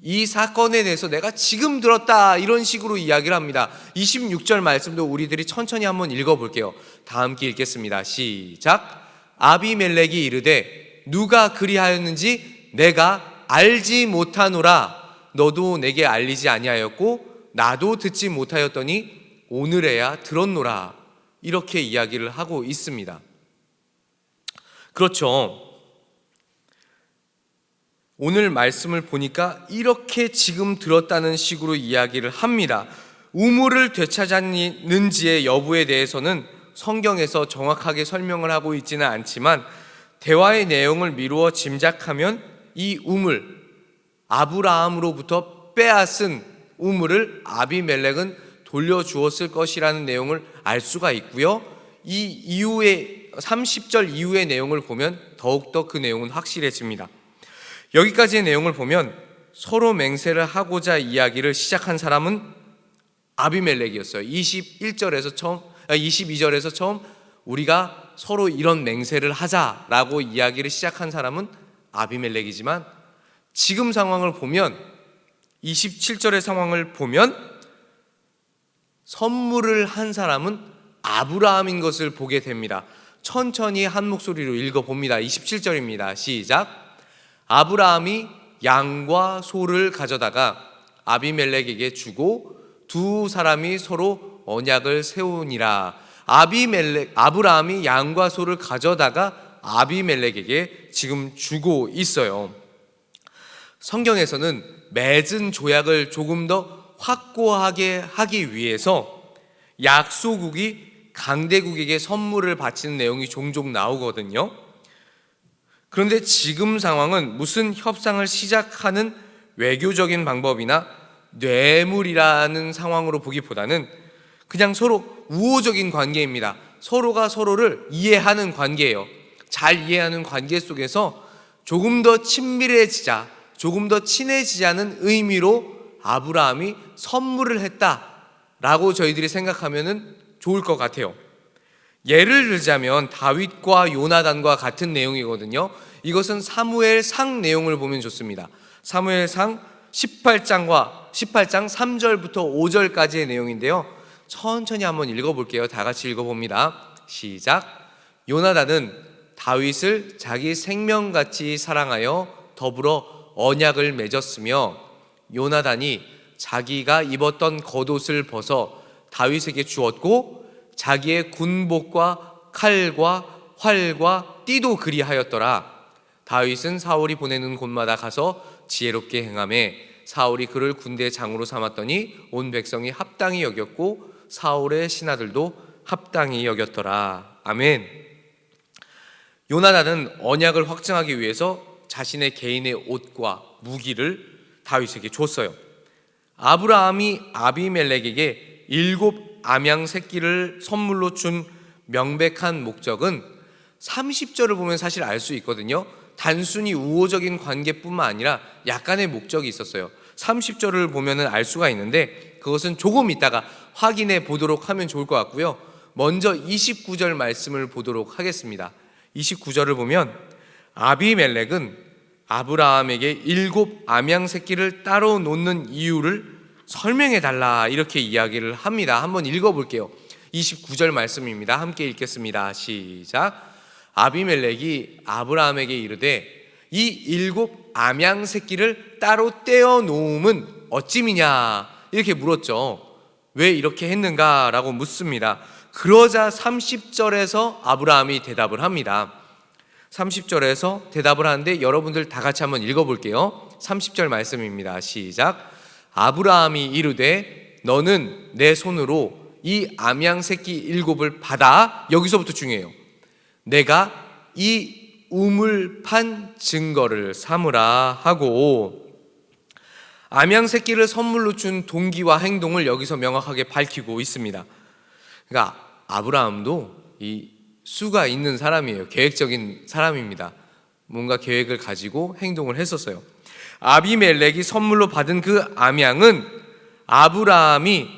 이 사건에 대해서 내가 지금 들었다 이런 식으로 이야기를 합니다. 26절 말씀도 우리들이 천천히 한번 읽어볼게요. 다 함께 읽겠습니다. 시작. 아비멜렉이 이르되 누가 그리하였는지 내가 알지 못하노라. 너도 내게 알리지 아니하였고 나도 듣지 못하였더니 오늘에야 들었노라. 이렇게 이야기를 하고 있습니다. 그렇죠. 오늘 말씀을 보니까 이렇게 지금 들었다는 식으로 이야기를 합니다. 우물을 되찾았는지의 여부에 대해서는 성경에서 정확하게 설명을 하고 있지는 않지만 대화의 내용을 미루어 짐작하면 이 우물, 아브라함으로부터 빼앗은 우물을 아비멜렉은 돌려주었을 것이라는 내용을 알 수가 있고요. 이 이후에 30절 이후의 내용을 보면 더욱더 그 내용은 확실해집니다. 여기까지의 내용을 보면 서로 맹세를 하고자 이야기를 시작한 사람은 아비멜렉이었어요. 22절에서 처음 우리가 서로 이런 맹세를 하자라고 이야기를 시작한 사람은 아비멜렉이지만 지금 상황을 보면 27절의 상황을 보면 선물을 한 사람은 아브라함인 것을 보게 됩니다. 천천히 한 목소리로 읽어봅니다. 27절입니다. 시작. 아브라함이 양과 소를 가져다가 아비멜렉에게 주고 두 사람이 서로 언약을 세우니라. 아브라함이 양과 소를 가져다가 아비멜렉에게 지금 주고 있어요. 성경에서는 맺은 조약을 조금 더 확고하게 하기 위해서 약소국이 강대국에게 선물을 바치는 내용이 종종 나오거든요. 그런데 지금 상황은 무슨 협상을 시작하는 외교적인 방법이나 뇌물이라는 상황으로 보기보다는 그냥 서로 우호적인 관계입니다. 서로가 서로를 이해하는 관계예요. 잘 이해하는 관계 속에서 조금 더 친밀해지자, 조금 더 친해지자는 의미로 아브라함이 선물을 했다라고 저희들이 생각하면 좋을 것 같아요. 예를 들자면 다윗과 요나단과 같은 내용이거든요. 이것은 사무엘상 내용을 보면 좋습니다. 사무엘상 18장 3절부터 5절까지의 내용인데요. 천천히 한번 읽어볼게요. 다 같이 읽어봅니다. 시작. 요나단은 다윗을 자기 생명같이 사랑하여 더불어 언약을 맺었으며 요나단이 자기가 입었던 겉옷을 벗어 다윗에게 주었고 자기의 군복과 칼과 활과 띠도 그리하였더라. 다윗은 사울이 보내는 곳마다 가서 지혜롭게 행하매 사울이 그를 군대 장으로 삼았더니 온 백성이 합당히 여겼고 사울의 신하들도 합당히 여겼더라. 아멘. 요나단은 언약을 확증하기 위해서 자신의 개인의 옷과 무기를 다윗에게 줬어요. 아브라함이 아비멜렉에게 7 암양 새끼를 선물로 준 명백한 목적은 30절을 보면 사실 알 수 있거든요. 단순히 우호적인 관계뿐만 아니라 약간의 목적이 있었어요. 30절을 보면 알 수가 있는데 그것은 조금 이따가 확인해 보도록 하면 좋을 것 같고요. 먼저 29절 말씀을 보도록 하겠습니다. 29절을 보면 아비멜렉은 아브라함에게 7 암양 새끼를 따로 놓는 이유를 설명해 달라 이렇게 이야기를 합니다. 한번 읽어볼게요. 29절 말씀입니다. 함께 읽겠습니다. 시작. 아비멜렉이 아브라함에게 이르되 이 7 암양 새끼를 따로 떼어 놓음은 어찌미냐 이렇게 물었죠. 왜 이렇게 했는가라고 묻습니다. 그러자 30절에서 아브라함이 대답을 합니다. 30절에서 대답을 하는데 여러분들 다 같이 한번 읽어볼게요. 30절 말씀입니다. 시작. 아브라함이 이르되 너는 내 손으로 이 암양 새끼 7을 받아. 여기서부터 중요해요. 내가 이 우물 판 증거를 삼으라 하고 암양 새끼를 선물로 준 동기와 행동을 여기서 명확하게 밝히고 있습니다. 그러니까 아브라함도 이 수가 있는 사람이에요. 계획적인 사람입니다. 뭔가 계획을 가지고 행동을 했었어요. 아비멜렉이 선물로 받은 그 암양은 아브라함이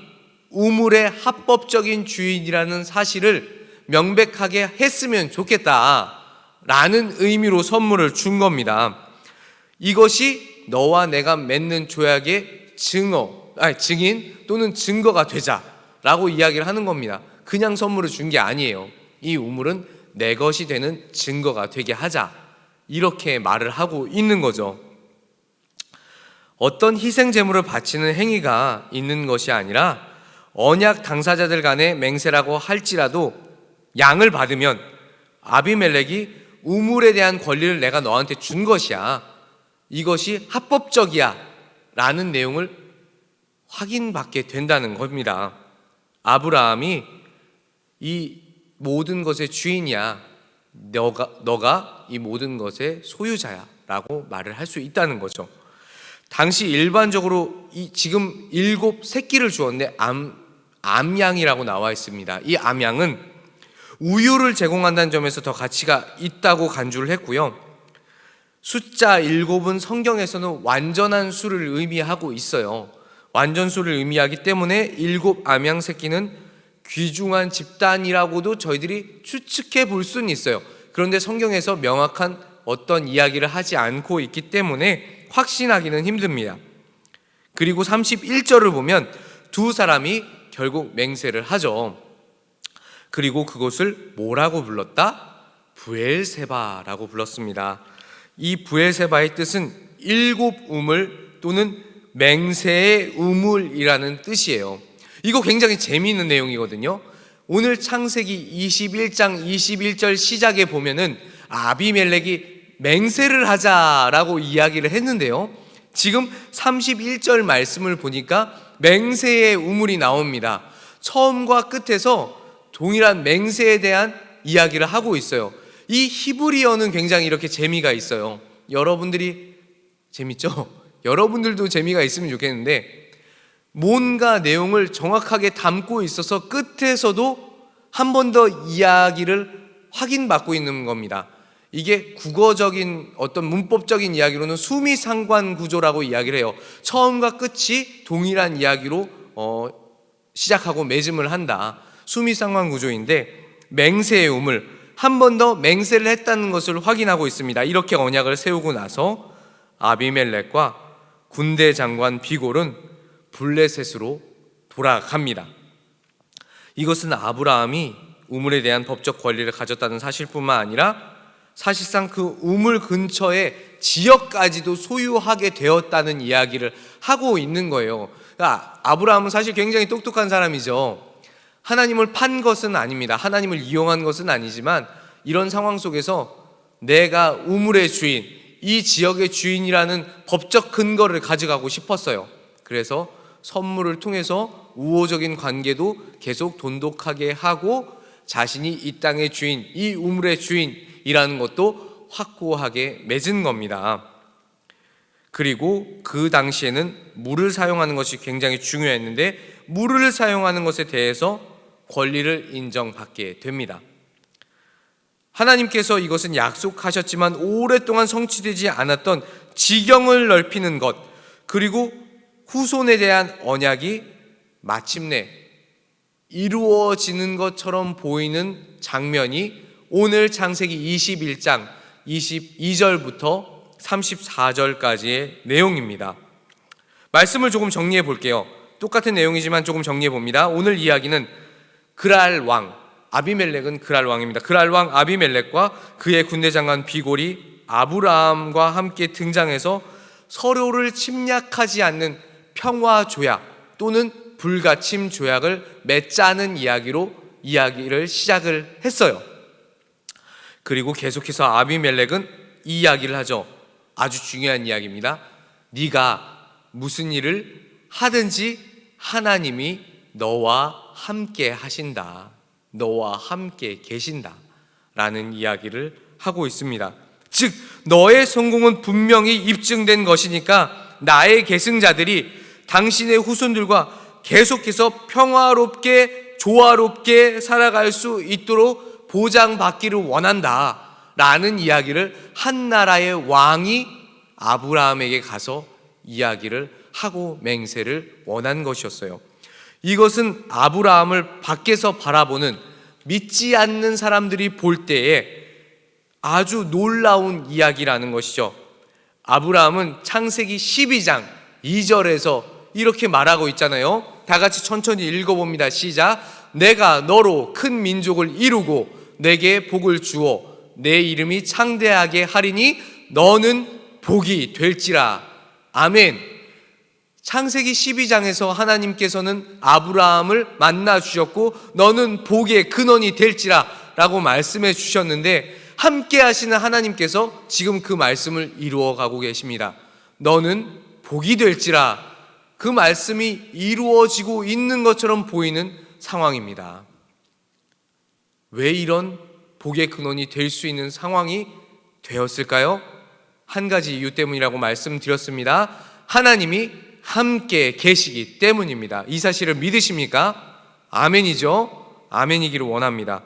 우물의 합법적인 주인이라는 사실을 명백하게 했으면 좋겠다라는 의미로 선물을 준 겁니다. 이것이 너와 내가 맺는 조약의 증인 또는 증거가 되자라고 이야기를 하는 겁니다. 그냥 선물을 준 게 아니에요. 이 우물은 내 것이 되는 증거가 되게 하자, 이렇게 말을 하고 있는 거죠. 어떤 희생 제물을 바치는 행위가 있는 것이 아니라 언약 당사자들 간의 맹세라고 할지라도 양을 받으면 아비멜렉이 우물에 대한 권리를 내가 너한테 준 것이야, 이것이 합법적이야 라는 내용을 확인받게 된다는 겁니다. 아브라함이 이 모든 것의 주인이야, 너가 이 모든 것의 소유자야 라고 말을 할 수 있다는 거죠. 당시 일반적으로 지금 7 새끼를 주었는데 암양이라고 나와 있습니다. 이 암양은 우유를 제공한다는 점에서 더 가치가 있다고 간주를 했고요. 숫자 7은 성경에서는 완전한 수를 의미하고 있어요. 완전수를 의미하기 때문에 7 암양 새끼는 귀중한 집단이라고도 저희들이 추측해 볼 수는 있어요. 그런데 성경에서 명확한 어떤 이야기를 하지 않고 있기 때문에 확신하기는 힘듭니다. 그리고 31절을 보면 두 사람이 결국 맹세를 하죠. 그리고 그것을 뭐라고 불렀다? 브엘세바라고 불렀습니다. 이 브엘세바의 뜻은 7 우물 또는 맹세의 우물이라는 뜻이에요. 이거 굉장히 재미있는 내용이거든요. 오늘 창세기 21장 21절 시작에 보면은 아비멜렉이 맹세를 하자라고 이야기를 했는데요, 지금 31절 말씀을 보니까 맹세의 우물이 나옵니다. 처음과 끝에서 동일한 맹세에 대한 이야기를 하고 있어요. 이 히브리어는 굉장히 이렇게 재미가 있어요. 여러분들이 재밌죠? 여러분들도 재미가 있으면 좋겠는데, 뭔가 내용을 정확하게 담고 있어서 끝에서도 한 번 더 이야기를 확인받고 있는 겁니다. 이게 국어적인 어떤 문법적인 이야기로는 수미상관 구조라고 이야기를 해요. 처음과 끝이 동일한 이야기로 시작하고 맺음을 한다. 수미상관 구조인데, 맹세의 우물, 한 번 더 맹세를 했다는 것을 확인하고 있습니다. 이렇게 언약을 세우고 나서 아비멜렉과 군대 장관 비골은 블레셋으로 돌아갑니다. 이것은 아브라함이 우물에 대한 법적 권리를 가졌다는 사실뿐만 아니라 사실상 그 우물 근처의 지역까지도 소유하게 되었다는 이야기를 하고 있는 거예요. 그러니까 아브라함은 사실 굉장히 똑똑한 사람이죠. 하나님을 판 것은 아닙니다. 하나님을 이용한 것은 아니지만 이런 상황 속에서 내가 우물의 주인, 이 지역의 주인이라는 법적 근거를 가져가고 싶었어요. 그래서 선물을 통해서 우호적인 관계도 계속 돈독하게 하고 자신이 이 땅의 주인, 이 우물의 주인이라는 것도 확고하게 맺은 겁니다. 그리고 그 당시에는 물을 사용하는 것이 굉장히 중요했는데, 물을 사용하는 것에 대해서 권리를 인정받게 됩니다. 하나님께서 이것은 약속하셨지만 오랫동안 성취되지 않았던 지경을 넓히는 것, 그리고 후손에 대한 언약이 마침내 이루어지는 것처럼 보이는 장면이 오늘 창세기 21장 22절부터 34절까지의 내용입니다. 말씀을 조금 정리해 볼게요. 똑같은 내용이지만 조금 정리해 봅니다. 오늘 이야기는 그랄 왕, 아비멜렉은 그랄 왕입니다. 그랄 왕 아비멜렉과 그의 군대 장관 비골이 아브라함과 함께 등장해서 서로를 침략하지 않는 평화 조약 또는 불가침 조약을 맺자는 이야기를 시작을 했어요. 그리고 계속해서 아비멜렉은 이 이야기를 하죠. 아주 중요한 이야기입니다. 네가 무슨 일을 하든지 하나님이 너와 함께 하신다, 너와 함께 계신다 라는 이야기를 하고 있습니다. 즉 너의 성공은 분명히 입증된 것이니까 나의 계승자들이 당신의 후손들과 계속해서 평화롭게 조화롭게 살아갈 수 있도록 보장받기를 원한다라는 이야기를 한 나라의 왕이 아브라함에게 가서 이야기를 하고 맹세를 원한 것이었어요. 이것은 아브라함을 밖에서 바라보는 믿지 않는 사람들이 볼 때에 아주 놀라운 이야기라는 것이죠. 아브라함은 창세기 12장 2절에서 이렇게 말하고 있잖아요. 다 같이 천천히 읽어봅니다. 시작. 내가 너로 큰 민족을 이루고 내게 복을 주어 내 이름이 창대하게 하리니 너는 복이 될지라. 아멘. 창세기 12장에서 하나님께서는 아브라함을 만나 주셨고 너는 복의 근원이 될지라 라고 말씀해 주셨는데, 함께 하시는 하나님께서 지금 그 말씀을 이루어 가고 계십니다. 너는 복이 될지라. 그 말씀이 이루어지고 있는 것처럼 보이는 상황입니다. 왜 이런 복의 근원이 될 수 있는 상황이 되었을까요? 한 가지 이유 때문이라고 말씀드렸습니다. 하나님이 함께 계시기 때문입니다. 이 사실을 믿으십니까? 아멘이죠? 아멘이기를 원합니다.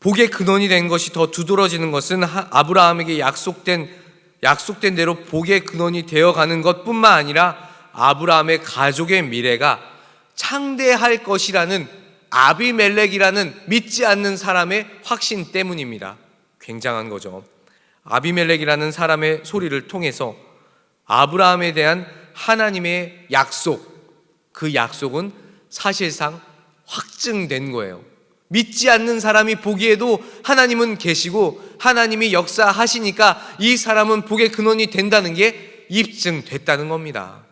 복의 근원이 된 것이 더 두드러지는 것은 아브라함에게 약속된 대로 복의 근원이 되어가는 것뿐만 아니라 아브라함의 가족의 미래가 창대할 것이라는 아비멜렉이라는 믿지 않는 사람의 확신 때문입니다. 굉장한 거죠. 아비멜렉이라는 사람의 소리를 통해서 아브라함에 대한 하나님의 약속, 그 약속은 사실상 확증된 거예요. 믿지 않는 사람이 보기에도 하나님은 계시고 하나님이 역사하시니까 이 사람은 복의 근원이 된다는 게 입증됐다는 겁니다.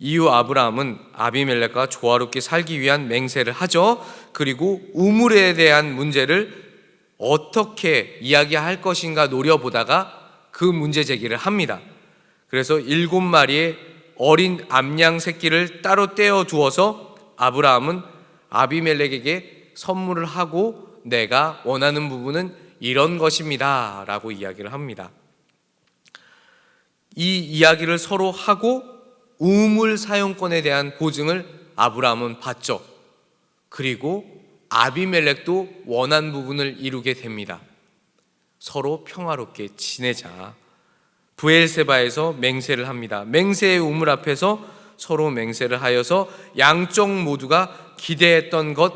이후 아브라함은 아비멜렉과 조화롭게 살기 위한 맹세를 하죠. 그리고 우물에 대한 문제를 어떻게 이야기할 것인가 노려보다가 그 문제 제기를 합니다. 그래서 7마리의 어린 암양 새끼를 따로 떼어 두어서 아브라함은 아비멜렉에게 선물을 하고 내가 원하는 부분은 이런 것입니다 라고 이야기를 합니다. 이 이야기를 서로 하고 우물 사용권에 대한 보증을 아브라함은 받죠. 그리고 아비멜렉도 원한 부분을 이루게 됩니다. 서로 평화롭게 지내자. 브엘세바에서 맹세를 합니다. 맹세의 우물 앞에서 서로 맹세를 하여서 양쪽 모두가 기대했던 것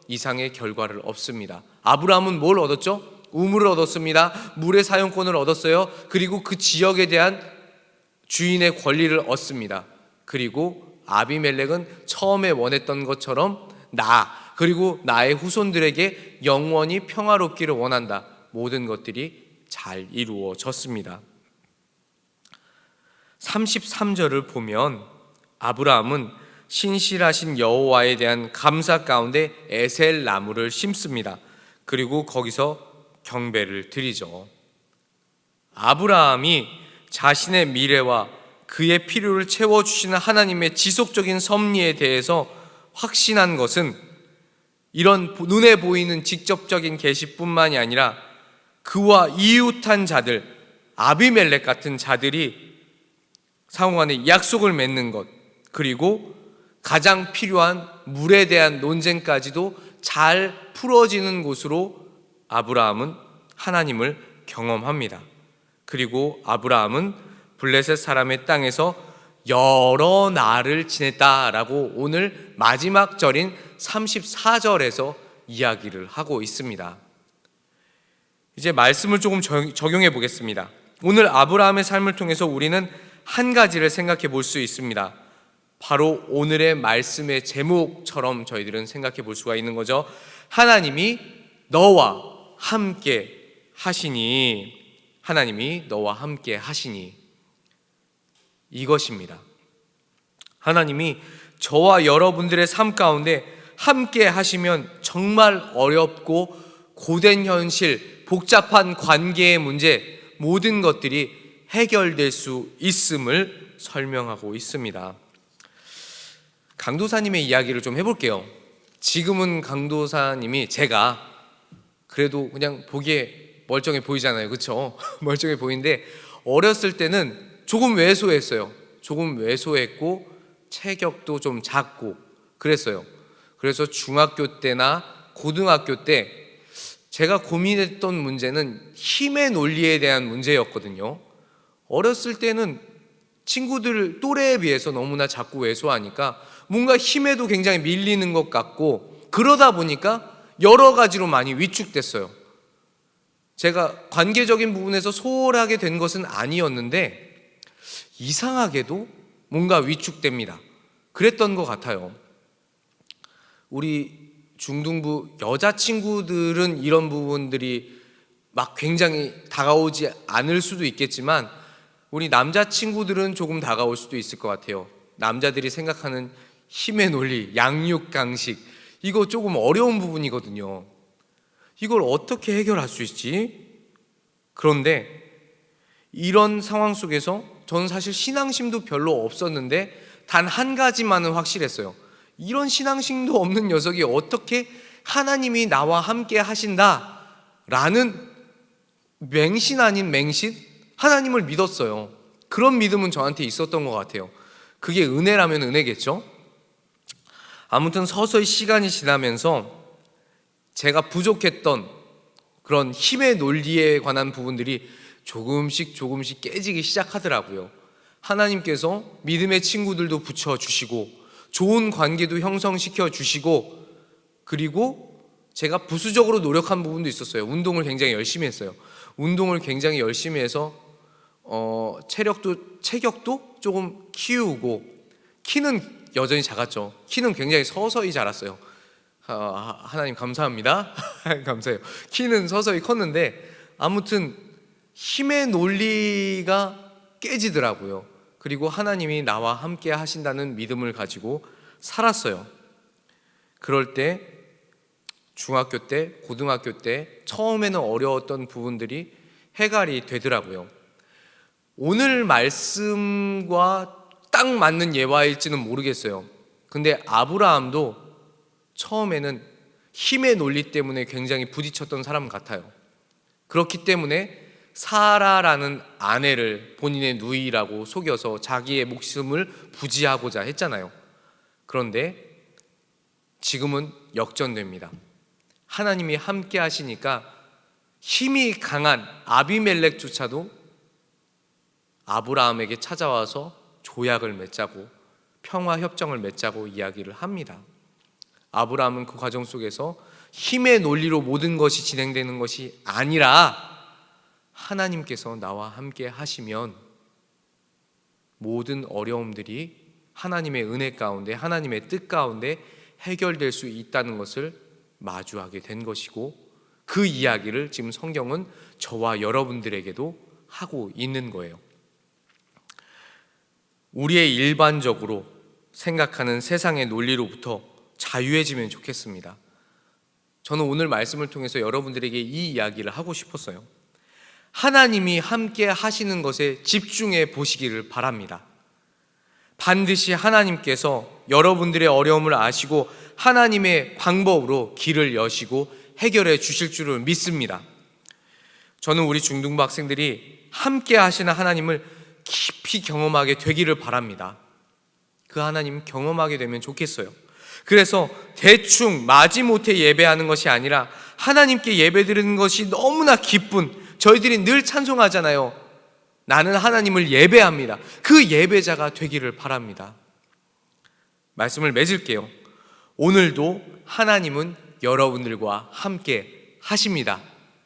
이상의 결과를 얻습니다. 아브라함은 뭘 얻었죠? 우물을 얻었습니다. 물의 사용권을 얻었어요. 그리고 그 지역에 대한 주인의 권리를 얻습니다. 그리고 아비멜렉은 처음에 원했던 것처럼 그리고 나의 후손들에게 영원히 평화롭기를 원한다. 모든 것들이 잘 이루어졌습니다. 33절을 보면 아브라함은 신실하신 여호와에 대한 감사 가운데 에셀 나무를 심습니다. 그리고 거기서 경배를 드리죠. 아브라함이 자신의 미래와 그의 필요를 채워주시는 하나님의 지속적인 섭리에 대해서 확신한 것은 이런 눈에 보이는 직접적인 계시뿐만이 아니라 그와 이웃한 자들, 아비멜렉 같은 자들이 상호간에 약속을 맺는 것, 그리고 가장 필요한 물에 대한 논쟁까지도 잘 풀어지는 곳으로 아브라함은 하나님을 경험합니다. 그리고 아브라함은 블레셋 사람의 땅에서 여러 날을 지냈다라고 오늘 마지막 절인 34절에서 이야기를 하고 있습니다. 이제 말씀을 조금 적용해 보겠습니다. 오늘 아브라함의 삶을 통해서 우리는 한 가지를 생각해 볼 수 있습니다. 바로 오늘의 말씀의 제목처럼 저희들은 생각해 볼 수가 있는 거죠. 하나님이 너와 함께 하시니, 하나님이 너와 함께 하시니, 이것입니다. 하나님이 저와 여러분들의 삶 가운데 함께 하시면 정말 어렵고 고된 현실, 복잡한 관계의 문제, 모든 것들이 해결될 수 있음을 설명하고 있습니다. 강도사님의 이야기를 좀 해볼게요. 지금은 강도사님이 제가 그래도 그냥 보기에 멀쩡해 보이잖아요. 그렇죠? 멀쩡해 보이는데 어렸을 때는 조금 왜소했어요. 조금 왜소했고 체격도 좀 작고 그랬어요. 그래서 중학교 때나 고등학교 때 제가 고민했던 문제는 힘의 논리에 대한 문제였거든요. 어렸을 때는 친구들 또래에 비해서 너무나 작고 왜소하니까 뭔가 힘에도 굉장히 밀리는 것 같고, 그러다 보니까 여러 가지로 많이 위축됐어요. 제가 관계적인 부분에서 소홀하게 된 것은 아니었는데 이상하게도 뭔가 위축됩니다. 그랬던 것 같아요. 우리 중등부 여자친구들은 이런 부분들이 막 굉장히 다가오지 않을 수도 있겠지만 우리 남자친구들은 조금 다가올 수도 있을 것 같아요. 남자들이 생각하는 힘의 논리, 양육강식, 이거 조금 어려운 부분이거든요. 이걸 어떻게 해결할 수 있지? 그런데 이런 상황 속에서 저는 사실 신앙심도 별로 없었는데 단 한 가지만은 확실했어요. 이런 신앙심도 없는 녀석이 어떻게 하나님이 나와 함께 하신다라는 맹신 아닌 맹신? 하나님을 믿었어요. 그런 믿음은 저한테 있었던 것 같아요. 그게 은혜라면 은혜겠죠? 아무튼 서서히 시간이 지나면서 제가 부족했던 그런 힘의 논리에 관한 부분들이 조금씩 깨지기 시작하더라고요. 하나님께서 믿음의 친구들도 붙여주시고 좋은 관계도 형성시켜 주시고, 그리고 제가 부수적으로 노력한 부분도 있었어요. 운동을 굉장히 열심히 했어요. 운동을 굉장히 열심히 해서 체격도 조금 키우고, 키는 여전히 작았죠. 키는 굉장히 서서히 자랐어요. 하나님 감사합니다. 감사해요. 키는 서서히 컸는데 아무튼 힘의 논리가 깨지더라고요. 그리고 하나님이 나와 함께 하신다는 믿음을 가지고 살았어요. 그럴 때 중학교 때, 고등학교 때 처음에는 어려웠던 부분들이 해결이 되더라고요. 오늘 말씀과 딱 맞는 예화일지는 모르겠어요. 근데 아브라함도 처음에는 힘의 논리 때문에 굉장히 부딪혔던 사람 같아요. 그렇기 때문에 사라라는 아내를 본인의 누이라고 속여서 자기의 목숨을 부지하고자 했잖아요. 그런데 지금은 역전됩니다. 하나님이 함께 하시니까 힘이 강한 아비멜렉조차도 아브라함에게 찾아와서 조약을 맺자고, 평화협정을 맺자고 이야기를 합니다. 아브라함은 그 과정 속에서 힘의 논리로 모든 것이 진행되는 것이 아니라 하나님께서 나와 함께 하시면 모든 어려움들이 하나님의 은혜 가운데, 하나님의 뜻 가운데 해결될 수 있다는 것을 마주하게 된 것이고, 그 이야기를 지금 성경은 저와 여러분들에게도 하고 있는 거예요. 우리의 일반적으로 생각하는 세상의 논리로부터 자유해지면 좋겠습니다. 저는 오늘 말씀을 통해서 여러분들에게 이 이야기를 하고 싶었어요. 하나님이 함께 하시는 것에 집중해 보시기를 바랍니다. 반드시 하나님께서 여러분들의 어려움을 아시고 하나님의 방법으로 길을 여시고 해결해 주실 줄을 믿습니다. 저는 우리 중등부 학생들이 함께 하시는 하나님을 깊이 경험하게 되기를 바랍니다. 그 하나님 경험하게 되면 좋겠어요. 그래서 대충 마지못해 예배하는 것이 아니라 하나님께 예배드리는 것이 너무나 기쁜, 저희들이 늘 찬송하잖아요. 나는 하나님을 예배합니다. 그 예배자가 되기를 바랍니다. 말씀을 맺을게요. 오늘도 하나님은 여러분들과 함께 하십니다.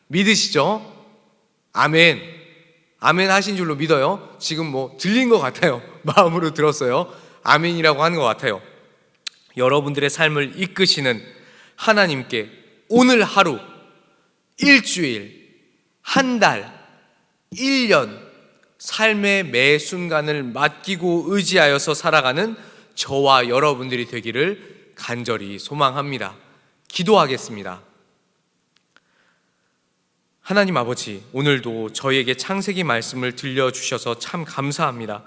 믿으시죠? 아멘. 아멘 하신 줄로 믿어요. 지금 들린 것 같아요. 마음으로 들었어요. 아멘이라고 하는 것 같아요. 여러분들의 삶을 이끄시는 하나님께 오늘 하루, 일주일, 한 달, 1년 삶의 매 순간을 맡기고 의지하여서 살아가는 저와 여러분들이 되기를 간절히 소망합니다. 기도하겠습니다. 하나님 아버지, 오늘도 저희에게 창세기 말씀을 들려주셔서 참 감사합니다.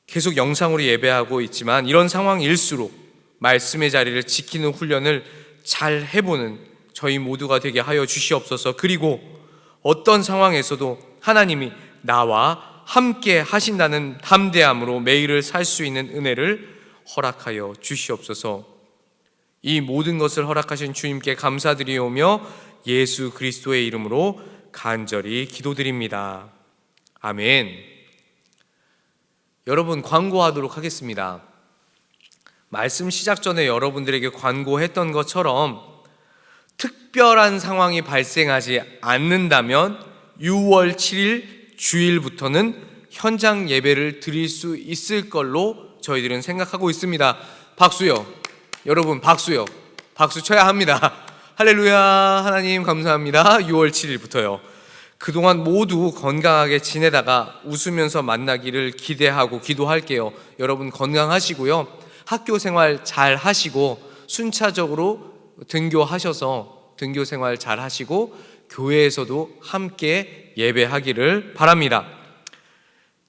계속 영상으로 예배하고 있지만 이런 상황일수록 말씀의 자리를 지키는 훈련을 잘 해보는 저희 모두가 되게 하여 주시옵소서. 그리고 어떤 상황에서도 하나님이 나와 함께 하신다는 담대함으로 매일을 살 수 있는 은혜를 허락하여 주시옵소서. 이 모든 것을 허락하신 주님께 감사드리오며 예수 그리스도의 이름으로 간절히 기도드립니다. 아멘. 여러분, 광고하도록 하겠습니다. 말씀 시작 전에 여러분들에게 광고했던 것처럼 특별한 상황이 발생하지 않는다면 6월 7일 주일부터는 현장 예배를 드릴 수 있을 걸로 저희들은 생각하고 있습니다. 박수요. 여러분, 박수요. 박수 쳐야 합니다. 할렐루야. 하나님 감사합니다. 6월 7일부터요. 그동안 모두 건강하게 지내다가 웃으면서 만나기를 기대하고 기도할게요. 여러분 건강하시고요. 학교 생활 잘 하시고 순차적으로 등교하셔서 등교 생활 잘 하시고 교회에서도 함께 예배하기를 바랍니다.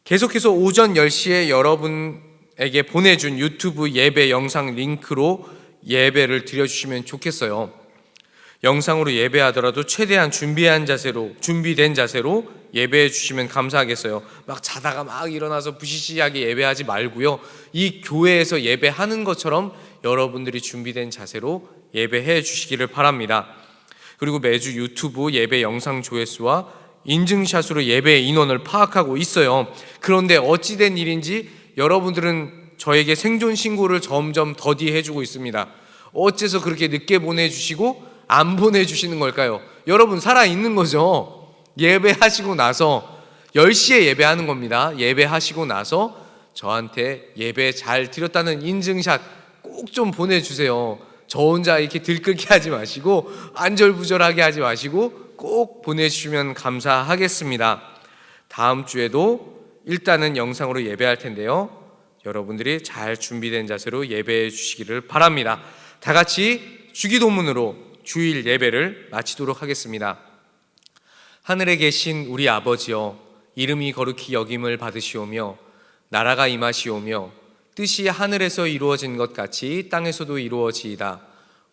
계속해서 오전 10시에 여러분에게 보내준 유튜브 예배 영상 링크로 예배를 드려주시면 좋겠어요. 영상으로 예배하더라도 최대한 준비된 자세로 예배해 주시면 감사하겠어요. 막 자다가 막 일어나서 부시시하게 예배하지 말고요. 이 교회에서 예배하는 것처럼 여러분들이 준비된 자세로 예배해 주시기를 바랍니다. 그리고 매주 유튜브 예배 영상 조회수와 인증샷으로 예배 인원을 파악하고 있어요. 그런데 어찌된 일인지 여러분들은 저에게 생존 신고를 점점 더디해 주고 있습니다. 어째서 그렇게 늦게 보내주시고 안 보내주시는 걸까요? 여러분 살아있는 거죠. 예배하시고 나서 10시에 예배하는 겁니다. 예배하시고 나서 저한테 예배 잘 드렸다는 인증샷 꼭 좀 보내주세요. 저 혼자 이렇게 들끓게 하지 마시고 안절부절하게 하지 마시고 꼭 보내주시면 감사하겠습니다. 다음 주에도 일단은 영상으로 예배할 텐데요. 여러분들이 잘 준비된 자세로 예배해 주시기를 바랍니다. 다 같이 주기도문으로 주일 예배를 마치도록 하겠습니다. 하늘에 계신 우리 아버지여, 이름이 거룩히 여김을 받으시오며 나라가 임하시오며 뜻이 하늘에서 이루어진 것 같이 땅에서도 이루어지이다.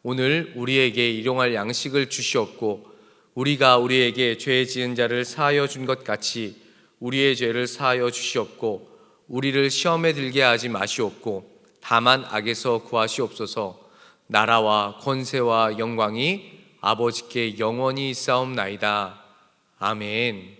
오늘 우리에게 일용할 양식을 주시옵고 우리가 우리에게 죄 지은 자를 사하여 준 것 같이 우리의 죄를 사하여 주시옵고 우리를 시험에 들게 하지 마시옵고 다만 악에서 구하시옵소서. 나라와 권세와 영광이 아버지께 영원히 있사옵나이다. 아멘.